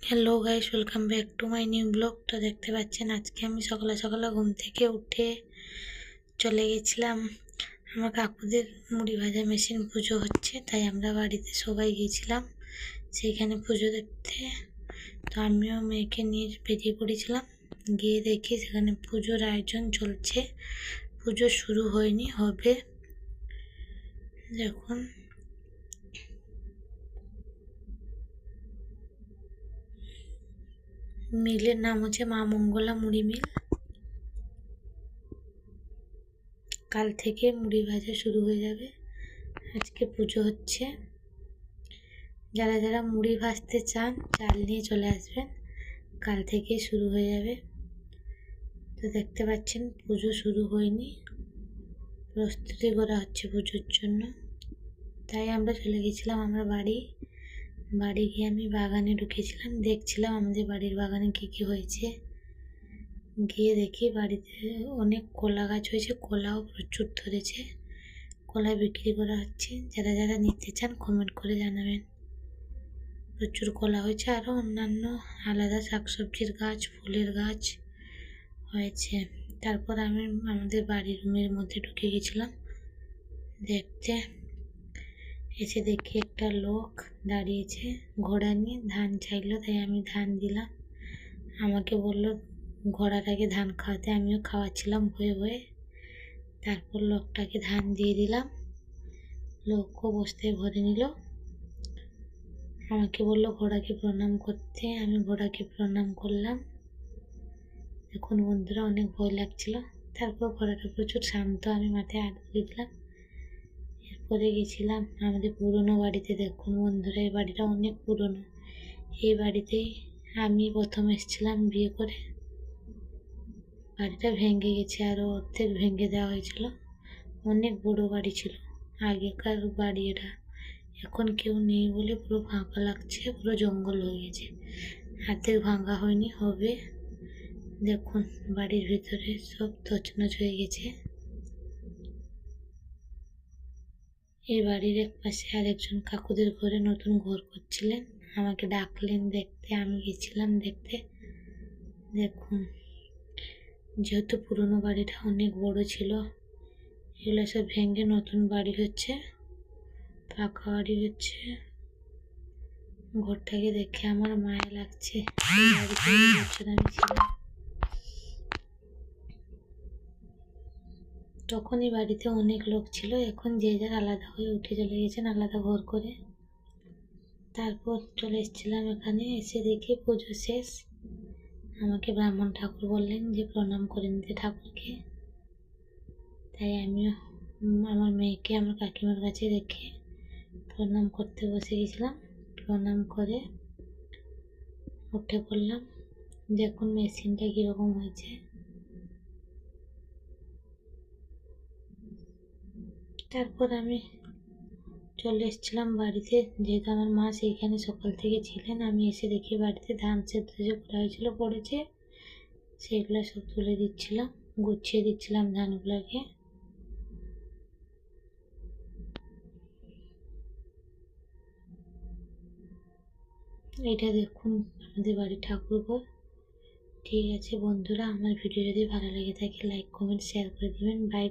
Hello guys, welcome back to my new blog. তো দেখতে পাচ্ছেন আজকে আমি সকালে সকালে ঘুম থেকে উঠে চলে গেছিলাম আমার কাকুদের মুড়ি ভাজা মেশিন পুজো হচ্ছে, তাই আমরা বাড়িতে সবাই গিয়েছিলাম সেইখানে পুজো দেখতে। তো আমিও মেয়েকে নিয়ে বেরিয়ে পড়েছিলাম। গিয়ে দেখি সেখানে পুজোর আয়োজন চলছে, পুজো শুরু হয়নি, হবে। দেখুন মিলের নাম হচ্ছে মা মঙ্গলা মুড়ি মিল। কাল থেকে মুড়ি ভাজা শুরু হয়ে যাবে, আজকে পুজো হচ্ছে। যারা যারা মুড়ি ভাজতে চান চাল নিয়ে চলে আসবেন, কাল থেকে শুরু হয়ে যাবে। তো দেখতে পাচ্ছেন পুজো শুরু হয়নি, প্রস্তুতি করা হচ্ছে পুজোর জন্য। তাই আমরা চলে গেছিলাম আমরা বাড়ি গিয়ে আমি বাগানে ঢুকেছিলাম, দেখছিলাম আমাদের বাড়ির বাগানে কী কী হয়েছে। গিয়ে দেখি বাড়িতে অনেক কলা গাছ হয়েছে, কলাও প্রচুর ধরেছে, কলা বিক্রি করা হচ্ছে। যারা যারা নিতে চান কমেন্ট করে জানাবেন। প্রচুর কলা হয়েছে, আরও অন্যান্য আলাদা শাকসবজির গাছ, ফুলের গাছ হয়েছে। তারপর আমি আমাদের বাড়ির রুমের মধ্যে ঢুকে গেছিলাম দেখতে। এসে দেখি একটা লোক দাঁড়িয়েছে ঘোড়া নিয়ে, ধান চাইলো, তাই আমি ধান দিলাম। আমাকে বললো ঘোড়াটাকে ধান খাওয়াতে, আমিও খাওয়াচ্ছিলাম ভয়ে ভয়ে। তারপর লোকটাকে ধান দিয়ে দিলাম, লোকও বসতে ভরে নিল। আমাকে বললো ঘোড়াকে প্রণাম করতে, আমি ঘোড়াকে প্রণাম করলাম। দেখুন বন্ধুরা, অনেক ভয় লাগছিল। তারপর ঘোড়াটা প্রচুর শান্ত, আমি মাথায় হাত দিয়ে দিলাম। এরপরে গেছিলাম আমাদের পুরনো বাড়িতে। দেখুন বন্ধুরা, এই বাড়িটা অনেক পুরনো। এই বাড়িতেই আমি প্রথম এসেছিলাম বিয়ে করে। বাড়িটা ভেঙে গেছে, আরও অর্ধেক ভেঙে দেওয়া হয়েছিল। অনেক বড় বাড়ি ছিল আগেকার বাড়ি এটা। এখন কেউ নেই বলে পুরো ফাঁকা লাগছে, পুরো জঙ্গল হয়ে গেছে। অর্ধেক ভাঙা হয়নি, হবে। দেখুন বাড়ির ভিতরে সব তছনছ হয়ে গেছে। এই বাড়ির এক পাশে আরেকজন কাকুদের ঘরে নতুন ঘর করছিলেন, আমাকে ডাকলেন দেখতে, আমি গেছিলাম দেখতে। দেখুন, যেহেতু পুরনো বাড়িটা অনেক বড় ছিল, এগুলো সব ভেঙে নতুন বাড়ি হচ্ছে, পাকা বাড়ি হচ্ছে। ঘরটাকে দেখে আমার মায়া লাগছে, এই বাড়িতে বছর আমি ছিলাম। তখন এই বাড়িতে অনেক লোক ছিল, এখন যে যার আলাদা হয়ে উঠে চলে গেছেন আলাদা ঘর করে। তারপর চলে এসেছিলাম এখানে, এসে দেখি পুজো শেষ। আমাকে ব্রাহ্মণ ঠাকুর বললেন যে প্রণাম করে নিতে ঠাকুরকে। তাই আমিও আমার মেয়েকে আমার কাকিমার কাছে রেখে প্রণাম করতে বসে গেছিলাম। প্রণাম করে উঠে পড়লাম। দেখুন মেশিনটা কীরকম হয়েছে। তারপর আমি চলে এসেছিলাম বাড়িতে, যেহেতু আমার মা সেইখানে সকাল থেকে ছিলেন। আমি এসে দেখি বাড়িতে ধান সেদ্ধ যে করা হয়েছিল পড়েছে, সেগুলো সব তুলে দিচ্ছিলাম, গুছিয়ে দিচ্ছিলাম ধানগুলোকে। এইটা দেখুন আমাদের বাড়ির ঠাকুর ঘর। ঠিক আছে বন্ধুরা, আমার ভিডিও যদি ভালো লেগে থাকে লাইক কমেন্ট শেয়ার করে দেবেন। বাই।